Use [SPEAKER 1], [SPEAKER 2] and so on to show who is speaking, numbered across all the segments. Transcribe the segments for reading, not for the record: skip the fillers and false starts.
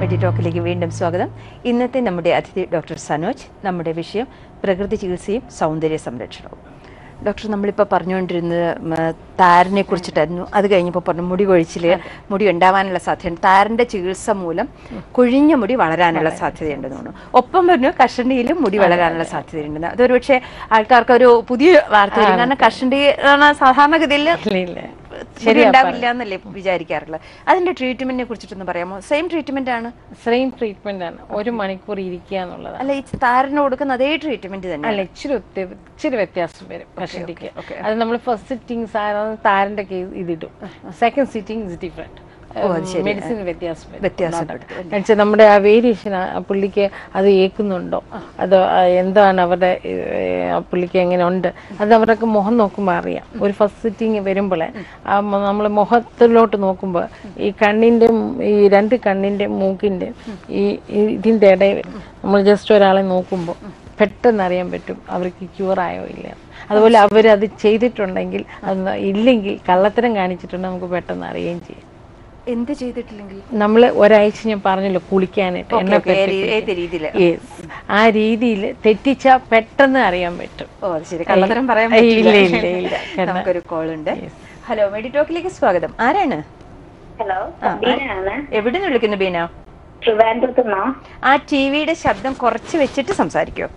[SPEAKER 1] മെഡിറ്റോക്കിലേക്ക് വീണ്ടും സ്വാഗതം. ഇന്നത്തെ നമ്മുടെ അതിഥി ഡോക്ടർ സനോജ്. നമ്മുടെ വിഷയം പ്രകൃതി ചികിത്സയും സൗന്ദര്യ സംരക്ഷണവും. ഡോക്ടർ, നമ്മളിപ്പോൾ പറഞ്ഞുകൊണ്ടിരുന്നത് താരനെ കുറിച്ചിട്ടായിരുന്നു. അത് കഴിഞ്ഞപ്പോൾ പറഞ്ഞു മുടി കൊഴിച്ചിൽ, മുടി ഉണ്ടാവാനുള്ള സാധ്യത, താരൻ്റെ ചികിത്സ മൂലം കൊഴിഞ്ഞ മുടി വളരാനുള്ള സാധ്യതയുണ്ടെന്ന് തോന്നുന്നു. ഒപ്പം പറഞ്ഞു കഷണ്ടിയിലും മുടി വളരാനുള്ള സാധ്യതയുണ്ടെന്ന്. അതൊരു പക്ഷേ ആൾക്കാർക്കൊരു പുതിയ വാർത്ത വരും. കാരണം കഷണ്ടി സാധാരണഗതിയിൽ ശരിയാവില്ല എന്നല്ലേ വിചാരിക്കാറുള്ളത്. അതിന്റെ ട്രീറ്റ്മെന്റിനെ കുറിച്ചിട്ടൊന്ന് പറയാമോ? സെയിം ട്രീറ്റ്മെന്റ് ആണ്?
[SPEAKER 2] സെയിം ട്രീറ്റ്മെന്റ് ആണ്. 1 മണിക്കൂർ ഇരിക്കുക എന്നുള്ളത്.
[SPEAKER 1] അല്ല, ഈ താരന് കൊടുക്കുന്ന അതേ ട്രീറ്റ്മെന്റ് തന്നെ?
[SPEAKER 2] അല്ല, ഇച്ചിരി വ്യത്യാസം വരും കഷണ്ടിക്ക്. അത് നമ്മൾ ഫസ്റ്റ് സിറ്റിംഗ് താരന്റെ കേസ് ഇതിടും. Second sitting is different. Medicine വ്യത്യാസം നമ്മുടെ ആ വേരിയേഷൻ പുള്ളിക്ക് അത് ഏൽക്കുന്നുണ്ടോ, അത് എന്താണ് അവരുടെ പുള്ളിക്ക് എങ്ങനെ ഉണ്ട്, അത് അവരുടെ മുഖം നോക്കുമ്പോൾ അറിയാം. ഒരു ഫസ്റ്റ് സിറ്റിങ് വരുമ്പോഴേ നമ്മൾ മുഖത്തിലോട്ട് നോക്കുമ്പോൾ ഈ കണ്ണിൻ്റെ ഈ 2 കണ്ണിൻ്റെ മൂക്കിൻ്റെ ഇതിൻ്റെ ഇടയിൽ നമ്മൾ ജസ്റ്റ് ഒരാളെ നോക്കുമ്പോൾ പെട്ടെന്ന് അറിയാൻ പറ്റും അവർക്ക് ക്യൂറായോ ഇല്ല. അതുപോലെ അവരത് ചെയ്തിട്ടുണ്ടെങ്കിൽ അത് ഇല്ലെങ്കിൽ കള്ളത്തരം കാണിച്ചിട്ടുണ്ടെങ്കിൽ നമുക്ക് പെട്ടെന്ന് അറിയുകയും ചെയ്യും.
[SPEAKER 1] എന്ത് ചെയ്തിട്ടില്ലെങ്കിൽ
[SPEAKER 2] നമ്മൾ ഒരാഴ്ച ഞാൻ പറഞ്ഞല്ലോ കുളിക്കാനായിട്ട് ആ രീതിയിൽ തെറ്റിച്ചാ പെട്ടെന്ന് അറിയാൻ പറ്റും.
[SPEAKER 1] ഇല്ല ഇല്ല ഇല്ല. നമുക്കൊരു കോൾ ഉണ്ട്. ഹലോ, മെഡിറ്റോക്കിലേക്ക് സ്വാഗതം. ആരാണ്?
[SPEAKER 3] ഹലോ,
[SPEAKER 1] എവിടെ നിന്ന് വിളിക്കുന്നു ബീന? ആ ടിവിയുടെ ശബ്ദം കുറച്ച് വെച്ചിട്ട് സംസാരിക്കോ?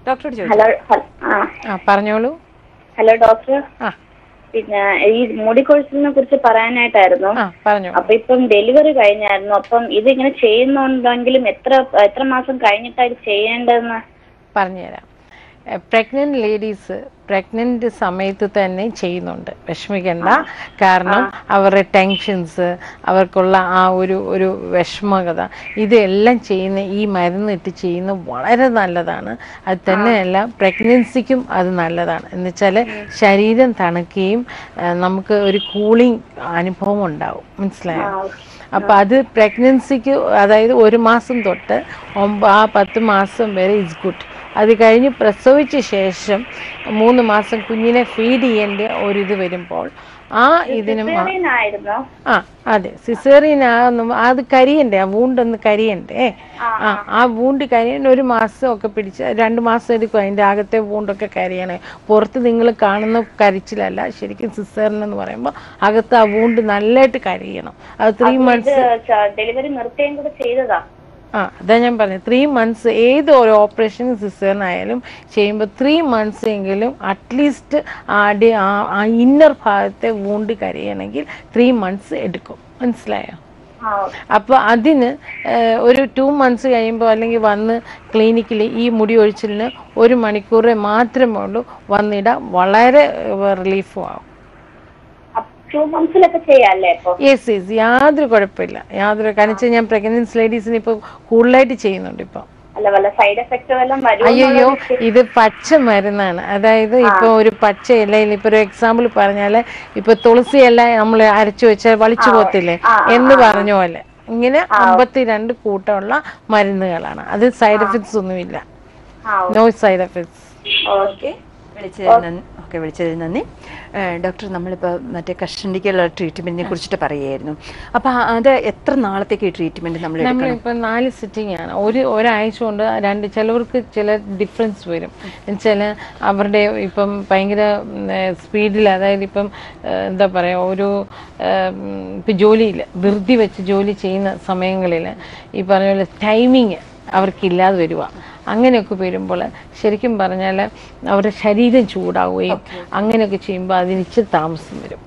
[SPEAKER 1] ഡോക്ടറോട് ചോദിച്ചു.
[SPEAKER 2] പറഞ്ഞോളൂ.
[SPEAKER 3] ഹലോ ഡോക്ടർ, പിന്നെ ഈ മുടികൊഴിച്ചിലിനെ കുറിച്ച് പറയാനായിട്ടായിരുന്നു. അപ്പൊ ഇപ്പം ഡെലിവറി കഴിഞ്ഞായിരുന്നു. അപ്പം ഇതിങ്ങനെ ചെയ്യുന്നുണ്ടെങ്കിലും എത്ര മാസം കഴിഞ്ഞിട്ടാണ് ചെയ്യേണ്ടതെന്ന്
[SPEAKER 2] പറഞ്ഞുതരാം. പ്രഗ്നന്റ് ലേഡീസ് പ്രഗ്നന്റ് സമയത്ത് തന്നെ ചെയ്യുന്നുണ്ട്, വിഷമിക്കേണ്ട. കാരണം അവരുടെ ടെൻഷൻസ്, അവർക്കുള്ള ആ ഒരു വിഷമകത, ഇതെല്ലാം ചെയ്യുന്ന ഈ മരുന്നിട്ട് ചെയ്യുന്ന വളരെ നല്ലതാണ്. അത് തന്നെയല്ല പ്രഗ്നൻസിക്കും അത് നല്ലതാണ്. എന്നുവെച്ചാൽ ശരീരം തണുക്കുകയും നമുക്ക് ഒരു കൂളിംഗ് അനുഭവം ഉണ്ടാവും. മനസ്സിലായോ? അപ്പം അത് പ്രഗ്നൻസിക്ക്, അതായത് 1 മാസം തൊട്ട് 10 മാസം വരെ ഇസ് ഗുഡ്. അത് കഴിഞ്ഞ് പ്രസവിച്ച ശേഷം 3 മാസം കുഞ്ഞിനെ ഫീഡ് ചെയ്യേണ്ട ഒരിത് വരുമ്പോൾ ഇതിനും അതെ സിസേറിയൻ അത് കരിയണ്ടേ, ആ വൂണ്ടൊന്ന് കരിയണ്ടേ. ആ വൂണ്ട് കരിയാൻ 1 മാസം ഒക്കെ പിടിച്ച് 2 മാസം എടുക്കും. അതിൻ്റെ അകത്തെ വൂണ്ടൊക്കെ കരിയണേ. പുറത്ത് നിങ്ങൾ കാണുന്ന കരിച്ചിലല്ല, ശരിക്കും സിസേറിയൻ എന്ന് പറയുമ്പോൾ അകത്ത് ആ വൂണ്ട് നല്ലതായിട്ട് കരിയണം. അത് 3 മന്ത്സ്
[SPEAKER 3] ഡെലിവറി നിർത്തുകയും കൂടെ ചെയ്തതാ.
[SPEAKER 2] അതാ ഞാൻ പറഞ്ഞത്. 3 മന്ത്സ് ഏത് ഒരു ഓപ്പറേഷൻ സിസേറിയനായാലും ചെയ്യുമ്പോൾ 3 മന്ത്സ് എങ്കിലും അറ്റ്ലീസ്റ്റ് ആ ഇന്നർ ഭാഗത്തെ വൂണ്ട് കരിയണമെങ്കിൽ 3 മന്ത്സ് എടുക്കും. മനസ്സിലായോ? അപ്പോൾ അതിന് ഒരു 2 മന്ത്സ് കഴിയുമ്പോൾ അല്ലെങ്കിൽ വന്ന് ക്ലിനിക്കിൽ ഈ മുടി ഒഴിച്ചിലിന് 1 മണിക്കൂർ മാത്രമേ ഉള്ളൂ വന്നിടാൻ, വളരെ റിലീഫും ആവും. യെസ് യെസ്, യാതൊരു കുഴപ്പമില്ല. കാരണം ഞാൻ പ്രഗ്നൻസി ലേഡീസിന് ഇപ്പൊ കൂടുതലായിട്ട് ചെയ്യുന്നുണ്ട്. ഇപ്പൊ അയ്യോ, ഇത് പച്ച മരുന്നാണ്. അതായത് ഇപ്പൊ ഒരു പച്ച ഇലയിൽ, ഇപ്പൊ ഒരു എക്സാമ്പിൾ പറഞ്ഞാല് ഇപ്പൊ തുളസി ഇല നമ്മൾ അരച്ചു വെച്ചാൽ വളിച്ചു പോത്തില്ലേ എന്ന് പറഞ്ഞ പോലെ ഇങ്ങനെ 52 കൂട്ടമുള്ള മരുന്നുകളാണ്. അത് സൈഡ് എഫക്ട്സ് ഒന്നുമില്ല. No side effects.
[SPEAKER 1] വിളിച്ചതിന് നന്ദി. ഡോക്ടർ, നമ്മളിപ്പോൾ മറ്റേ കഷണ്ടിക്കുള്ള ട്രീറ്റ്മെന്റിനെ കുറിച്ചിട്ട് പറയുമായിരുന്നു. അപ്പം അത് എത്ര നാളത്തേക്ക് ഈ ട്രീറ്റ്മെന്റ്
[SPEAKER 2] നമ്മളിപ്പോൾ 4 സിറ്റിംഗ് ആണ്. ഒരാഴ്ച കൊണ്ട് 2. ചിലവർക്ക് ചില ഡിഫറൻസ് വരും. എന്നുവെച്ചാൽ അവരുടെ ഇപ്പം ഭയങ്കര സ്പീഡിൽ, അതായത് ഇപ്പം എന്താ പറയുക, ഇപ്പം ജോലിയിൽ ധൃതി വെച്ച് ജോലി ചെയ്യുന്ന സമയങ്ങളിൽ ഈ പറഞ്ഞ പോലെ ടൈമിങ് അവർക്കില്ലാതെ വരിക. അങ്ങനെയൊക്കെ വരുമ്പോൾ ശരിക്കും പറഞ്ഞാൽ അവരുടെ ശരീരം ചൂടാവുകയും അങ്ങനെയൊക്കെ ചെയ്യുമ്പോൾ അതിന് ഇച്ചിരി താമസം വരും.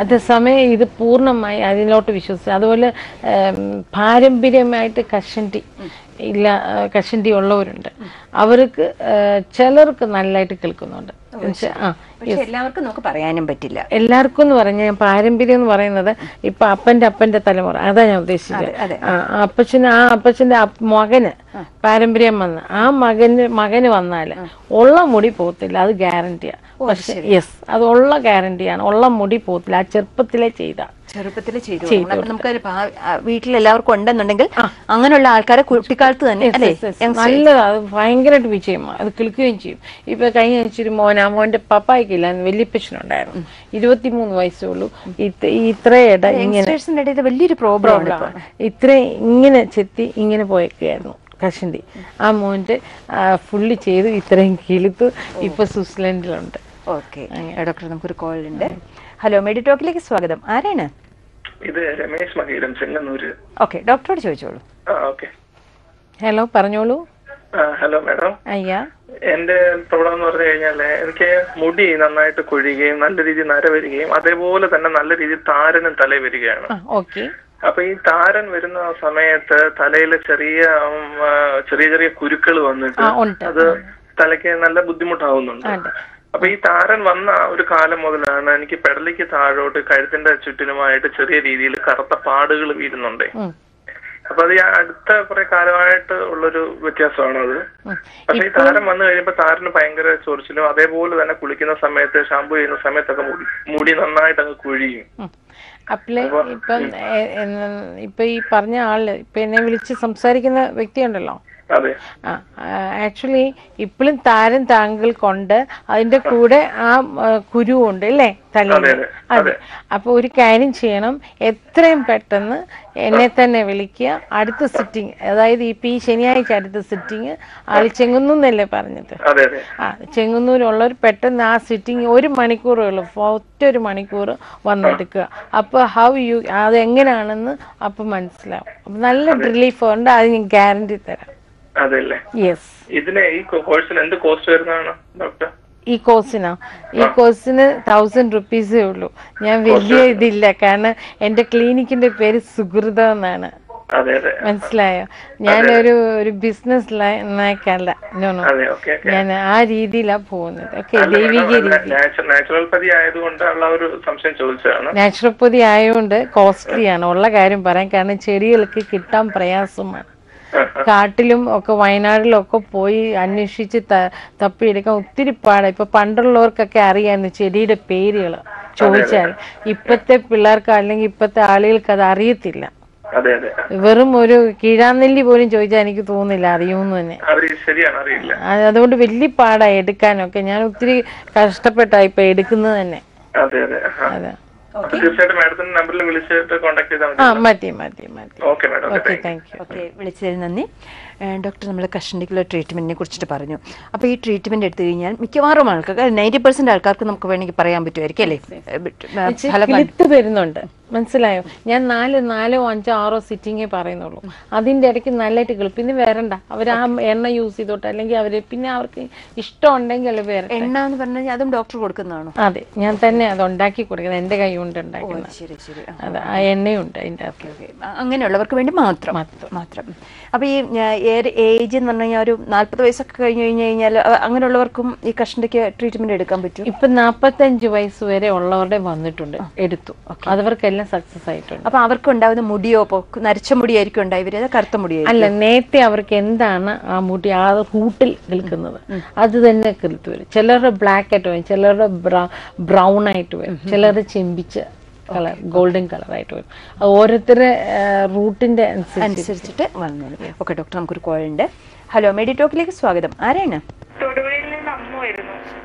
[SPEAKER 2] അതേസമയം ഇത് പൂർണ്ണമായി അതിലോട്ട് വിശ്വസിച്ച്, അതുപോലെ പാരമ്പര്യമായിട്ട് കഷണ്ടി ഉള്ളവരുണ്ട്. അവർക്ക് ചിലർക്ക് നല്ലതായിട്ട് കേൾക്കുന്നുണ്ട്.
[SPEAKER 1] എല്ലാവർക്കും നമുക്ക് പറയാനും പറ്റില്ല.
[SPEAKER 2] എല്ലാവർക്കും എന്ന് പറഞ്ഞാൽ ഞാൻ പാരമ്പര്യം എന്ന് പറയുന്നത് ഇപ്പൊ അപ്പന്റെ തലമുറ, അതാ ഞാൻ ഉദ്ദേശിച്ചത്. അപ്പച്ചന്റെ മകന് പാരമ്പര്യം വന്ന് ആ മകന് വന്നാല് ഉള്ള മുടി പോകത്തില്ല, അത് ഗ്യാരണ്ടിയാ. പക്ഷെ യെസ്, അത് ഉള്ള ഗ്യാരണ്ടിയാണ്. ഉള്ള മുടി പോകത്തില്ല, ആ ചെറുപ്പത്തിലെ ചെയ്ത
[SPEAKER 1] ചെറുപ്പത്തിൽ ചെയ്തു നമുക്ക് വീട്ടിലെല്ലാവർക്കും ഉണ്ടെന്നുണ്ടെങ്കിൽ അങ്ങനെയുള്ള ആൾക്കാരെ കുട്ടിക്കാലത്ത് തന്നെ
[SPEAKER 2] നല്ലതാ, അത് ഭയങ്കരമായിട്ട് വിജയമാണ്, അത് കിളിക്കുകയും ചെയ്യും. ഇപ്പൊ കഴിഞ്ഞ ആഴ്ച മോന്റെ പപ്പായ്ക്കില്ല, വല്യപ്പച്ചനുണ്ടായിരുന്നു, 23 വയസ്സേ ഉള്ളൂ. ഇത്രയിട ഇങ്ങനെ
[SPEAKER 1] വലിയൊരു പ്രോബ്ലം,
[SPEAKER 2] ഇത്ര ഇങ്ങനെ ചെത്തി ഇങ്ങനെ പോയേക്കായിരുന്നു കഷണ്ടി. ആ മോന്റെ ഫുള്ള് ചെയ്ത് ഇത്രയും കിളുത്തു, ഇപ്പൊ സ്വിറ്റ്സർലൻഡിലുണ്ട്.
[SPEAKER 1] ഓക്കെ ഡോക്ടർ, നമുക്കൊരു കോൾ ഉണ്ട്. ഹലോ, മെഡി ടോക്കിലേക്ക് സ്വാഗതം. ആരാണ്?
[SPEAKER 4] ഇത് രമേശ് മകീരം, ചെങ്ങന്നൂര്.
[SPEAKER 1] ഓക്കെ, ഡോക്ടറോട് ചോദിച്ചോളൂ.
[SPEAKER 2] ഹലോ, പറഞ്ഞോളൂ.
[SPEAKER 4] Hello madam.
[SPEAKER 2] അയ്യാ,
[SPEAKER 4] എന്റെ പ്രോബ്ലം എന്ന് പറഞ്ഞു കഴിഞ്ഞാല് എനിക്ക് മുടി നന്നായിട്ട് കൊഴിയുകയും നല്ല രീതിയിൽ നര വരികയും അതേപോലെ തന്നെ നല്ല രീതിയിൽ താരനും തല വരികയാണ്.
[SPEAKER 2] ഓക്കെ.
[SPEAKER 4] അപ്പൊ ഈ താരൻ വരുന്ന സമയത്ത് തലയിൽ ചെറിയ ചെറിയ കുരുക്കൾ വന്നിട്ട് അത് തലയ്ക്ക് നല്ല ബുദ്ധിമുട്ടാവുന്നുണ്ട്. അപ്പൊ ഈ താരൻ വന്ന ഒരു കാലം മുതലാണ് എനിക്ക് പെടലിക്ക് താഴോട്ട് കഴുത്തിന്റെ ചുറ്റിനുമായിട്ട് ചെറിയ രീതിയിൽ കറുത്ത പാടുകൾ വീഴുന്നുണ്ട്. അപ്പൊ അത് അടുത്ത കുറെ കാലമായിട്ട് ഉള്ളൊരു വ്യത്യാസമാണ് അത്. പക്ഷെ ഈ താരം വന്നു കഴിയുമ്പോ താരന് ഭയങ്കര ചൊറിച്ചിലും അതേപോലെ തന്നെ കുളിക്കുന്ന സമയത്ത് ഷാമ്പു ചെയ്യുന്ന സമയത്തൊക്കെ മുടി നന്നായിട്ട് അങ്ങ് കുഴിയും.
[SPEAKER 2] അപ്പളെ ഇപ്പൊ ഈ പറഞ്ഞ ആള് ഇപ്പൊ എന്നെ വിളിച്ച് സംസാരിക്കുന്ന വ്യക്തിയുണ്ടല്ലോ, ആക്ച്വലി ഇപ്പോഴും താരൻ താങ്കൾ കൊണ്ട് അതിന്റെ കൂടെ ആ കുരുവുണ്ട് അല്ലേ തലയിൽ. അതെ. അപ്പൊ ഒരു കാര്യം ചെയ്യണം, എത്രയും പെട്ടെന്ന് എന്നെ തന്നെ വിളിക്കുക. അടുത്ത സിറ്റിംഗ്, അതായത് ഇപ്പൊ ഈ ശനിയാഴ്ച അടുത്ത സിറ്റിംഗ് ആള് ചെങ്ങന്നൂന്നല്ലേ പറഞ്ഞത്? ചെങ്ങന്നൂരുള്ളവർ പെട്ടെന്ന് ആ സിറ്റിംഗ് 1 മണിക്കൂറേ ഉള്ളൂ, ഒറ്റ 1 മണിക്കൂർ വന്നെടുക്കുക. അപ്പൊ അത് എങ്ങനെയാണെന്ന് അപ്പൊ മനസ്സിലാവും. അപ്പൊ നല്ല റിലീഫ് ഉണ്ട്, അത് ഞാൻ ഗ്യാരണ്ടി തരാം.
[SPEAKER 4] അതല്ലേ?
[SPEAKER 2] യെസ്.
[SPEAKER 4] ഇതിന് ഈ കോഴ്സിന് എന്ത് കോസ്റ്റ് വരുന്നതാണ് ഡോക്ടർ?
[SPEAKER 2] ഈ കോഴ്സിന് 1000 റുപ്പീസേ ഉള്ളൂ. ഞാൻ വലിയ ഇതില്ല, കാരണം എന്റെ ക്ലിനിക്കിന്റെ പേര് സുഹൃത എന്നാണ്. മനസ്സിലായോ? ഞാനൊരു ബിസിനസ് ലൈനല്ല, ഞാൻ ആ രീതിയിലാ പോകുന്നത്. ഓക്കെ, ദൈവിക രീതി. നാച്ചുറോപ്പതി ആയതുകൊണ്ട് കോസ്റ്റ്ലി ആണ്, ഉള്ള കാര്യം പറയാം. കാരണം ചെടികൾക്ക് കിട്ടാൻ പ്രയാസമാണ്. കാട്ടിലും ഒക്കെ വയനാട്ടിലും ഒക്കെ പോയി അന്വേഷിച്ച് തപ്പിയെടുക്കാൻ ഒത്തിരി പാടാ. ഇപ്പൊ പണ്ടുള്ളവർക്കൊക്കെ അറിയാമായിരുന്നു ചെടിയുടെ പേരുകൾ ചോദിച്ചാൽ. ഇപ്പത്തെ പിള്ളേർക്ക് അല്ലെങ്കിൽ ഇപ്പത്തെ ആളുകൾക്ക് അത് അറിയത്തില്ല. വെറും ഒരു കീഴാനെല്ലി പോലും ചോദിച്ചാൽ എനിക്ക് തോന്നുന്നില്ല അറിയുമെന്ന് തന്നെ. അതുകൊണ്ട് വലിയ പാടാ എടുക്കാനൊക്കെ. ഞാൻ ഒത്തിരി കഷ്ടപ്പെട്ടാ ഇപ്പൊ എടുക്കുന്നത് തന്നെ. അതെ.
[SPEAKER 1] വിളിച്ചതിന് നന്ദി ഡോക്ടർ. നമ്മൾ കഷണ്ടിക്കുള്ള ട്രീറ്റ്മെന്റിനെ കുറിച്ചിട്ട് പറഞ്ഞു. അപ്പോൾ ഈ ട്രീറ്റ്മെന്റ് എടുത്തു കഴിഞ്ഞാൽ മിക്കവാറും ആൾക്കാർക്ക് 90% ആൾക്കാർക്ക് നമുക്ക് വേണമെങ്കിൽ പറയാൻ പറ്റുമായിരിക്കും അല്ലേ,
[SPEAKER 2] കിളുത്ത് വരുന്നുണ്ട്. മനസ്സിലായോ? ഞാൻ 4, 5, 6 സിറ്റിങ്ങേ പറയുന്നുള്ളൂ. അതിന്റെ ഇടയ്ക്ക് നല്ലതായിട്ട് കിളും. പിന്നെ വരണ്ട, അവർ ആ എണ്ണ യൂസ് ചെയ്തോട്ടെ, അല്ലെങ്കിൽ അവര് പിന്നെ അവർക്ക് ഇഷ്ടം ഉണ്ടെങ്കിൽ വേറെ
[SPEAKER 1] എണ്ണ എന്ന് പറഞ്ഞാൽ അതും ഡോക്ടർ കൊടുക്കുന്നതാണോ?
[SPEAKER 2] അതെ, ഞാൻ തന്നെ അത് ഉണ്ടാക്കി കൊടുക്കുന്നത്, എന്റെ കൈ കൊണ്ട് ഉണ്ടാക്കുന്നത്. അതെ, ആ എണ്ണയുണ്ട് അതിന്റെ.
[SPEAKER 1] അങ്ങനെയുള്ളവർക്ക് വേണ്ടി മാത്രം. അപ്പൊ ഈ ഏജ് എന്ന് പറഞ്ഞു കഴിഞ്ഞാൽ ഒരു 40 വയസ്സൊക്കെ കഴിഞ്ഞു കഴിഞ്ഞാൽ അങ്ങനെയുള്ളവർക്കും ഈ കഷണ്ടിക്ക് ട്രീറ്റ്മെന്റ് എടുക്കാൻ പറ്റും.
[SPEAKER 2] ഇപ്പൊ 45 വയസ്സ് വരെ ഉള്ളവരുടെ വന്നിട്ടുണ്ട്, എടുത്തു. അവർക്കെല്ലാം സക്സസ് ആയിട്ടുണ്ട്.
[SPEAKER 1] അപ്പൊ അവർക്ക് ഉണ്ടാവുന്ന മുടിയോ നരച്ച മുടിയായിരിക്കും ഉണ്ടായി, കറുത്ത മുടിയായിരിക്കും?
[SPEAKER 2] അല്ല, നേരത്തെ അവർക്ക് എന്താണ് ആ മുടി ആ റൂട്ടിൽ നിൽക്കുന്നത് അത് തന്നെ കിളുത്ത് വരും. ചിലരുടെ ബ്ലാക്ക് ആയിട്ട് വരും, ചിലരുടെ ബ്രൗൺ ആയിട്ട് വരും, ചിലരുടെ ചെമ്പിച്ച കളർ ഗോൾഡൻ കളറായിട്ട് വരും. ഓരോരുത്തരുടെ റൂട്ടിന്റെ അനുസരിച്ചിട്ട്
[SPEAKER 1] വന്നു. ഓക്കെ ഡോക്ടർ, നമുക്കൊരു കോൾ ഉണ്ട്. ഹലോ, മെഡി ടോക്കിലേക്ക് സ്വാഗതം. ആരാണ്?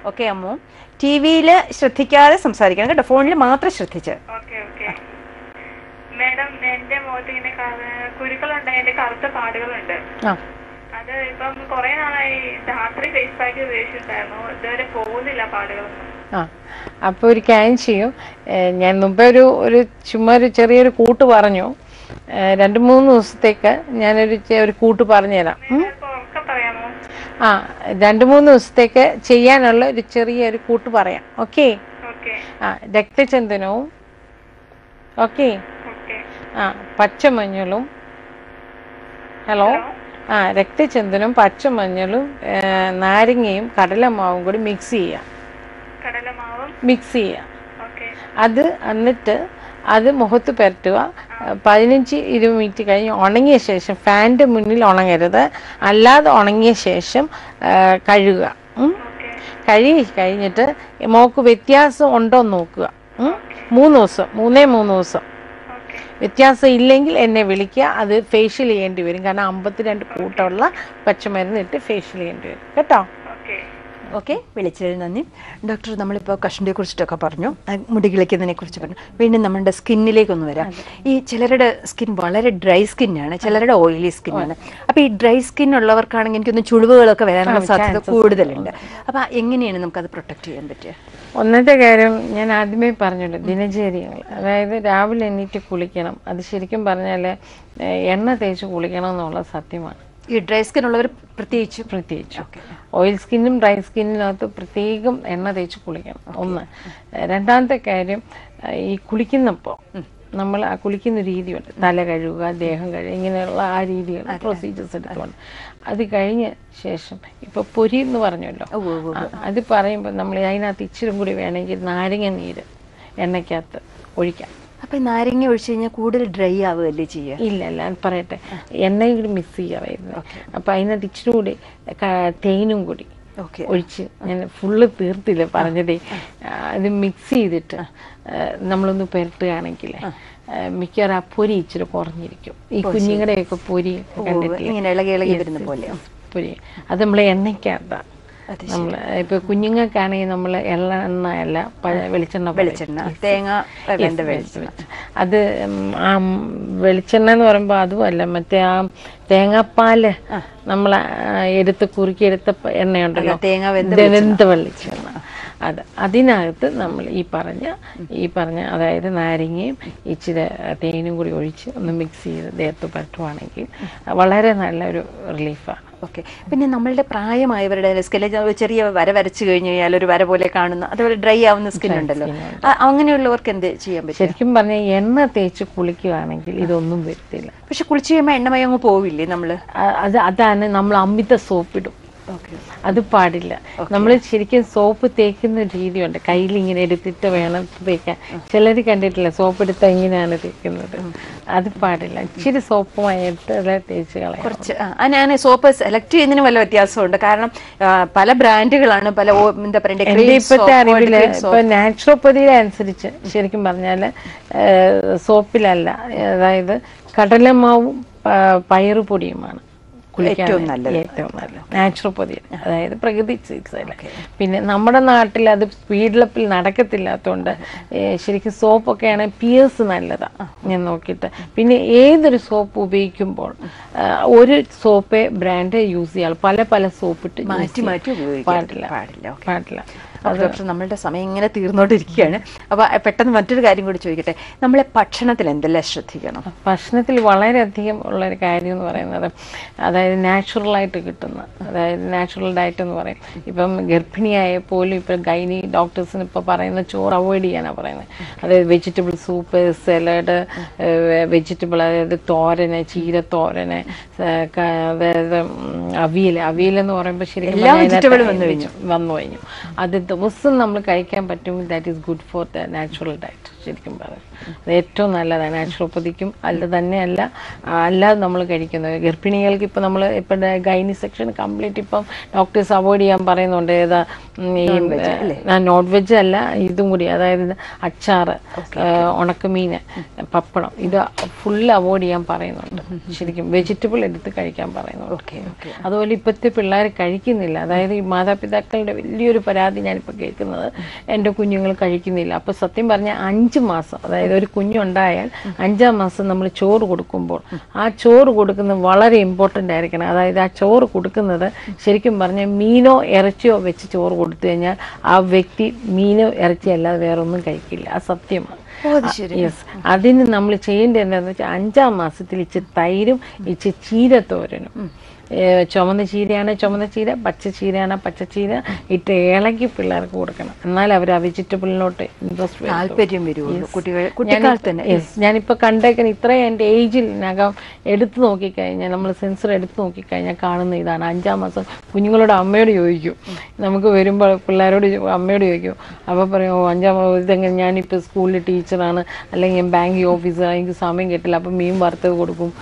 [SPEAKER 1] ഓക്കെ അമ്മു, ടിവിയില് ശ്രദ്ധിക്കാതെ സംസാരിക്കണം കേട്ടോ, ഫോണിൽ മാത്രം ശ്രദ്ധിച്ച്.
[SPEAKER 5] മേഡം, എന്റെ മുഖത്ത് ഇങ്ങനെ കുരുക്കളുണ്ടായി, എന്റെ കറുത്ത പാടുകളുണ്ട്. അത് ഇപ്പം കൊറേ നാളായി രാത്രി ഫേസ് പാക്ക് ഉപയോഗിച്ചിട്ടുണ്ടായിരുന്നു, ഇതുവരെ പോകുന്നില്ല പാടുകളൊന്നും.
[SPEAKER 2] അപ്പൊ ഒരു കാര്യം ചെയ്യും, ഞാൻ മുമ്പേ ഒരു ചുമ്മാ ഒരു ചെറിയൊരു കൂട്ട് പറഞ്ഞു. 2-3 ദിവസത്തേക്ക് ഞാനൊരു കൂട്ട് പറഞ്ഞുതരാം. 2-3 ദിവസത്തേക്ക് ചെയ്യാനുള്ള ഒരു ചെറിയൊരു കൂട്ട് പറയാം. ഓക്കെ? രക്തചന്ദനവും, ഓക്കെ, പച്ചമഞ്ഞളും. ഹലോ, രക്തചന്ദനവും പച്ചമഞ്ഞളും നാരങ്ങയും കടലമാവും കൂടി മിക്സ് ചെയ്യാം. അത് എന്നിട്ട് അത് മുഖത്ത് പുരട്ടുക. 15-20 മിനിറ്റ് കഴിഞ്ഞ് ഉണങ്ങിയ ശേഷം, ഫാനിന്റെ മുന്നിൽ ഉണങ്ങരുത്, അല്ലാതെ ഉണങ്ങിയ ശേഷം കഴുകുക. കഴുകി കഴിഞ്ഞിട്ട് മോക്ക് വ്യത്യാസം ഉണ്ടോ എന്ന് നോക്കുക. 3 ദിവസം വ്യത്യാസം ഇല്ലെങ്കിൽ എന്നെ വിളിക്കുക. അത് ഫേഷ്യൽ ചെയ്യേണ്ടി വരും, കാരണം 52 കൂട്ടമുള്ള പച്ചമരുന്ന് ഇട്ട് ഫേഷ്യൽ ചെയ്യേണ്ടി വരും കേട്ടോ.
[SPEAKER 1] ഓക്കെ, വിളിച്ചതിന് നന്ദി. ഡോക്ടർ, നമ്മളിപ്പോൾ കഷണ്ടിയെ കുറിച്ചിട്ടൊക്കെ പറഞ്ഞു, മുടി കിളിക്കുന്നതിനെ കുറിച്ച് പറഞ്ഞു. വീണ്ടും നമ്മുടെ സ്കിന്നിലേക്കൊന്ന് വരാം. ഈ ചിലരുടെ സ്കിൻ വളരെ ഡ്രൈ സ്കിന്നാണ്, ചിലരുടെ ഓയിലി സ്കിന്നാണ്. അപ്പോൾ ഈ ഡ്രൈ സ്കിൻ ഉള്ളവർക്കാണെങ്കിൽ എനിക്കൊന്ന് ചുളിവുകളൊക്കെ വരാനുള്ള സാധ്യത കൂടുതലുണ്ട്. അപ്പോൾ എങ്ങനെയാണ് നമുക്കത് പ്രൊട്ടക്ട് ചെയ്യാൻ പറ്റുക?
[SPEAKER 2] ഒന്നത്തെ കാര്യം ഞാൻ ആദ്യമേ പറഞ്ഞല്ലോ, ദിനചര്യകൾ. അതായത് രാവിലെ എണീറ്റ് കുളിക്കണം. അത് ശരിക്കും പറഞ്ഞാൽ എണ്ണ തേച്ച് കുളിക്കണം എന്നുള്ള സത്യമാണ്.
[SPEAKER 1] ഈ ഡ്രൈ സ്കിൻ ഉള്ളവർ പ്രത്യേകിച്ച്
[SPEAKER 2] ഓയിൽ സ്കിന്നും ഡ്രൈ സ്കിന്നിനകത്ത് പ്രത്യേകം എണ്ണ തേച്ച് കുളിക്കണം. ഒന്ന്. രണ്ടാമത്തെ കാര്യം, ഈ കുളിക്കുന്നപ്പോൾ നമ്മൾ ആ കുളിക്കുന്ന രീതിയുണ്ട്. തല കഴുകുക, ദേഹം കഴുകുക, ഇങ്ങനെയുള്ള ആ രീതികൾ പ്രൊസീജിയേഴ്സ് എടുത്തുകൊണ്ട് അത് കഴിഞ്ഞ ശേഷം ഇപ്പൊ പൊരി എന്ന് പറഞ്ഞല്ലോ, അത് പറയുമ്പോൾ നമ്മൾ അതിനകത്ത് ഇച്ചിരി കൂടി വേണമെങ്കിൽ നാരങ്ങ നീര് എണ്ണയ്ക്കകത്ത് ഒഴിക്കാം.
[SPEAKER 1] അപ്പൊ നാരങ്ങ ഒഴിച്ചു കഴിഞ്ഞാൽ കൂടുതൽ ഡ്രൈ ആവുകയല്ലേ ചെയ്യുക?
[SPEAKER 2] ഇല്ല, പറയട്ടെ, എണ്ണയും കൂടി മിക്സ് ചെയ്യാമായിരുന്നു. അപ്പൊ അതിനകത്ത് ഇച്ചിരി കൂടി തേനും കൂടി ഒഴിച്ച്, ഞാൻ ഫുള്ള് തീർത്തില്ല പറഞ്ഞതേ, അത് മിക്സ് ചെയ്തിട്ട് നമ്മളൊന്ന് പുരട്ടുകയാണെങ്കിൽ മിക്കവാറും ആ പൊരി ഇച്ചിരി കുറഞ്ഞിരിക്കും. ഈ കുഞ്ഞുങ്ങളുടെയൊക്കെ പൊരി കണ്ടിട്ടില്ല, പൊരി അത് നമ്മൾ എണ്ണയ്ക്കകത്താണ്. നമ്മൾ ഇപ്പൊ കുഞ്ഞുങ്ങൾക്കാണെങ്കിൽ നമ്മൾ എണ്ണ അല്ല, വെളിച്ചെണ്ണ,
[SPEAKER 1] തേങ്ങ,
[SPEAKER 2] അത് ആ വെളിച്ചെണ്ണ എന്ന് പറയുമ്പോൾ അതുമല്ല, മറ്റേ ആ തേങ്ങാപ്പാല് നമ്മൾ കുറുക്കിയെടുത്ത എണ്ണയുണ്ടല്ലോ, വെന്ത വെളിച്ചെണ്ണ, അതിനകത്ത് നമ്മൾ ഈ പറഞ്ഞ അതായത് നാരങ്ങയും ഇച്ചിരി തേനും കൂടി ഒഴിച്ച് ഒന്ന് മിക്സ് ചെയ്ത് ദേഹത്ത് പറ്റുവാണെങ്കിൽ വളരെ നല്ലൊരു റിലീഫാണ്.
[SPEAKER 1] ഓക്കെ. പിന്നെ നമ്മളുടെ പ്രായമായവരുടെ സ്കിന്നിൽ ചെറിയ വര വരച്ചു കഴിഞ്ഞു കഴിഞ്ഞാൽ ഒരു വര പോലെ കാണുന്ന, അതുപോലെ ഡ്രൈ ആവുന്ന സ്കിൻ ഉണ്ടല്ലോ, അങ്ങനെയുള്ളവർക്ക് എന്ത് ചെയ്യാൻ പറ്റും?
[SPEAKER 2] ശരിക്കും പറഞ്ഞാൽ എണ്ണ തേച്ച് കുളിക്കുകയാണെങ്കിൽ ഇതൊന്നും വരത്തില്ല.
[SPEAKER 1] പക്ഷെ കുളിച്ചു കഴിയുമ്പോൾ എണ്ണമയം അങ്ങ് പോവില്ലേ നമ്മള്?
[SPEAKER 2] അതാണ് നമ്മൾ അമിത സോപ്പിടും. അത് പാടില്ല. നമ്മൾ ശരിക്കും സോപ്പ് തേക്കുന്ന രീതിയുണ്ട്. കയ്യിൽ ഇങ്ങനെ എടുത്തിട്ട് വേണം തേക്കാൻ. ചിലർ കണ്ടിട്ടില്ല, സോപ്പ് എടുത്ത ഇങ്ങനെയാണ് തേക്കുന്നത്. അത് പാടില്ല. ഇച്ചിരി സോപ്പുമായിട്ട് തേച്ച് കളയാം.
[SPEAKER 1] കുറച്ച് ഞാൻ സോപ്പ് സെലക്ട് ചെയ്യുന്നതിന് വല്ല വ്യത്യാസമുണ്ട്. കാരണം പല ബ്രാൻഡുകളാണ്, പല എന്താ പറയുക,
[SPEAKER 2] ഇപ്പോഴത്തെ അറിവില് ഇപ്പൊ നാച്ചുറോപ്പതിയുടെ അനുസരിച്ച് ശരിക്കും പറഞ്ഞാല് സോപ്പിലല്ല, അതായത് കടലമാവും പയറുപൊടിയുമാണ് ഏറ്റവും നല്ലത് നാച്ചുറോപ്പതി, അതായത് പ്രകൃതി ചികിത്സയില. പിന്നെ നമ്മുടെ നാട്ടിൽ അത് സ്പീഡിലപ്പിൽ നടക്കത്തില്ലാത്തതുകൊണ്ട് ശരിക്കും സോപ്പൊക്കെയാണ് പിയേഴ്സ് നല്ലതാണ് ഞാൻ നോക്കിയിട്ട്. പിന്നെ ഏതൊരു സോപ്പ് ഉപയോഗിക്കുമ്പോൾ ഒരു സോപ്പേ ബ്രാൻഡ് യൂസ് ചെയ്യാം, പല സോപ്പിട്ട്
[SPEAKER 1] മാറ്റി പാടില്ല.
[SPEAKER 2] ഡോക്ടർ,
[SPEAKER 1] നമ്മളുടെ സമയം ഇങ്ങനെ തീർന്നോണ്ടിരിക്കുകയാണ്. അപ്പൊ പെട്ടെന്ന് മറ്റൊരു കാര്യം കൂടി ചോദിക്കട്ടെ, നമ്മളെ ഭക്ഷണത്തിൽ എന്തെല്ലാം ശ്രദ്ധിക്കണം?
[SPEAKER 2] ഭക്ഷണത്തിൽ വളരെയധികം ഉള്ളൊരു കാര്യം എന്ന് പറയുന്നത്, അതായത് നാച്ചുറലായിട്ട് കിട്ടുന്ന, അതായത് നാച്ചുറൽ ഡയറ്റ് എന്ന് പറയും. ഇപ്പം ഗർഭിണിയായ പോലും ഇപ്പം ഗൈനി ഡോക്ടേഴ്സിന് ഇപ്പം പറയുന്ന ചോറ് അവോയ്ഡ് ചെയ്യാനാണ് പറയുന്നത്. അതായത് വെജിറ്റബിൾ സൂപ്പ്, സലാഡ്, വെജിറ്റബിൾ, അതായത് തോരന്, ചീരത്തോരന്, അതായത് അവിയലെന്ന് പറയുമ്പോൾ ശരിക്കും വന്നു കഴിഞ്ഞു. അത് ദിവസം നമ്മൾ കഴിക്കാൻ പറ്റും. That is good for the natural diet. ശരിക്കും പറഞ്ഞു അത് ഏറ്റവും നല്ലതാണ്. നാച്ചുറോപ്പതിക്കും അല്ല തന്നെയല്ല, അല്ലാതെ നമ്മൾ കഴിക്കുന്നത് ഗർഭിണികൾക്ക് ഇപ്പം നമ്മൾ ഇപ്പം ഗൈനി സെക്ഷൻ കംപ്ലീറ്റ് ഇപ്പം ഡോക്ടേഴ്സ് അവോയ്ഡ് ചെയ്യാൻ പറയുന്നുണ്ട്. ഏതാ ഈ നോൺ വെജ് അല്ല, ഇതും കൂടി, അതായത് അച്ചാറ്, ഉണക്കമീന്, പപ്പടം, ഇത് ഫുള്ള് അവോയ്ഡ് ചെയ്യാൻ പറയുന്നുണ്ട്. ശരിക്കും വെജിറ്റബിൾ എടുത്ത് കഴിക്കാൻ പറയുന്നുണ്ട്. അതുപോലെ ഇപ്പോഴത്തെ പിള്ളേർ കഴിക്കുന്നില്ല. അതായത് ഈ മാതാപിതാക്കളുടെ വലിയൊരു പരാതി ഞാനിപ്പോൾ കേൾക്കുന്നത്, എൻ്റെ കുഞ്ഞുങ്ങൾ കഴിക്കുന്നില്ല. അപ്പോൾ സത്യം പറഞ്ഞാൽ 5 മാസം, അതായത് ഒരു കുഞ്ഞുണ്ടായാൽ 5-ാം മാസം നമ്മൾ ചോറ് കൊടുക്കുമ്പോൾ ആ ചോറ് കൊടുക്കുന്നത് വളരെ ഇമ്പോർട്ടൻ്റ് ആയിരിക്കണം. അതായത് ആ ചോറ് കൊടുക്കുന്നത് ശരിക്കും പറഞ്ഞാൽ മീനോ ഇറച്ചിയോ വെച്ച് ചോറ് കൊടുത്തു കഴിഞ്ഞാൽ ആ വ്യക്തി മീനോ ഇറച്ചിയോ അല്ലാതെ വേറൊന്നും കഴിക്കില്ല. ആ സത്യമാണ്. യെസ്. അതിന് നമ്മൾ ചെയ്യേണ്ടത് എന്താണെന്ന് വെച്ചാൽ 5-ാം മാസത്തിൽ ഇച്ചിരി തൈരും ഇച്ചിരി ചീരത്തോരനും, ചുമന്ന ചീരയാണ് ചുമന്ന ചീര, പച്ച ചീരയാണ് പച്ചച്ചീര ഇട്ട് ഇളകി പിള്ളേർക്ക് കൊടുക്കണം. എന്നാൽ അവർ ആ വെജിറ്റബിളിലോട്ട് ഇൻട്രസ്റ്റ്
[SPEAKER 1] താല്പര്യം വരുള്ളൂ.
[SPEAKER 2] ഞാനിപ്പോൾ കണ്ടേക്കുന്ന ഇത്രയും എൻ്റെ ഏജിനകം എടുത്തു നോക്കിക്കഴിഞ്ഞാൽ, നമ്മൾ സെൻസർ എടുത്തു നോക്കിക്കഴിഞ്ഞാൽ കാണുന്ന ഇതാണ്. 5-ാം മാസം കുഞ്ഞുങ്ങളോട് അമ്മയോട് ചോദിക്കും, നമുക്ക് വരുമ്പോൾ പിള്ളേരോട് അമ്മയോട് ചോദിക്കും. അപ്പോൾ പറയും, 5-ാം ഇതെങ്ങനെ, ഞാനിപ്പോൾ സ്കൂളിൽ ടീച്ചറാണ്, അല്ലെങ്കിൽ ഞാൻ ബാങ്ക് ഓഫീസർ, എനിക്ക് സമയം കിട്ടില്ല, അപ്പം മീൻ വറുത്തത് കൊടുക്കും,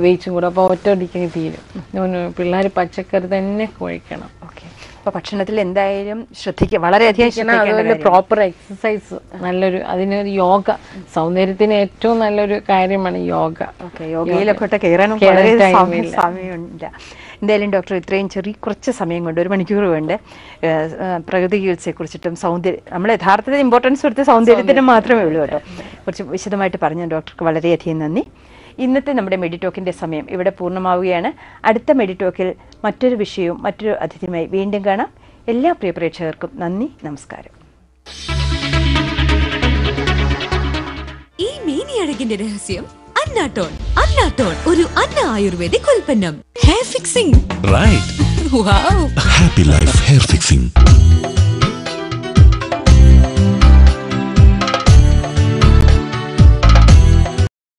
[SPEAKER 2] വേവിച്ചും കൂടെ, അപ്പോൾ ഒറ്റ അടിക്കങ്ങ് തീരും. പിള്ളേർ പച്ചക്കറി തന്നെ കഴിക്കണം.
[SPEAKER 1] ഓക്കെ. അപ്പോൾ ഭക്ഷണത്തിൽ എന്തായാലും ശ്രദ്ധിക്കുക, വളരെയധികം ശ്രദ്ധിക്കണം.
[SPEAKER 2] പ്രോപ്പർ എക്സസൈസ്, നല്ലൊരു അതിനൊരു യോഗ, സൗന്ദര്യത്തിന് ഏറ്റവും നല്ലൊരു കാര്യമാണ് യോഗ.
[SPEAKER 1] ഓക്കെ, യോഗയിലൊക്കെ കയറാനും വളരെ സമയമില്ല. എന്തായാലും ഡോക്ടർ ഇത്രയും കുറച്ച് സമയം കൊണ്ട് 1 മണിക്കൂർ കൊണ്ട് പ്രകൃതി ചികിത്സയെക്കുറിച്ചിട്ടും നമ്മൾ യഥാർത്ഥത്തിൽ ഇമ്പോർട്ടൻസ് കൊടുത്ത് സൗന്ദര്യത്തിന് മാത്രമേ ഉള്ളൂ കേട്ടോ, കുറച്ച് വിശദമായിട്ട് പറഞ്ഞു. ഡോക്ടർക്ക് വളരെയധികം നന്ദി. ഇന്നത്തെ നമ്മുടെ മെഡിറ്റോക്കിൻ്റെ സമയം ഇവിടെ പൂർണ്ണമാവുകയാണ്. അടുത്ത മെഡിറ്റോക്കിൽ മറ്റൊരു വിഷയവും മറ്റൊരു അതിഥിയുമായി വീണ്ടും കാണാം. എല്ലാ പ്രിയ പ്രേക്ഷകർക്കും നന്ദി, നമസ്കാരം.
[SPEAKER 6] ഈ മേനിയഴകിന്റെ രഹസ്യം അന്നാട്ടോൺ. അന്നാട്ടോൺ ഒരു അന്ന ആയുർവേദിക് ഉൽപ്പന്നം. Hair fixing.
[SPEAKER 7] Right.
[SPEAKER 6] Wow.
[SPEAKER 7] Happy life hair fixing.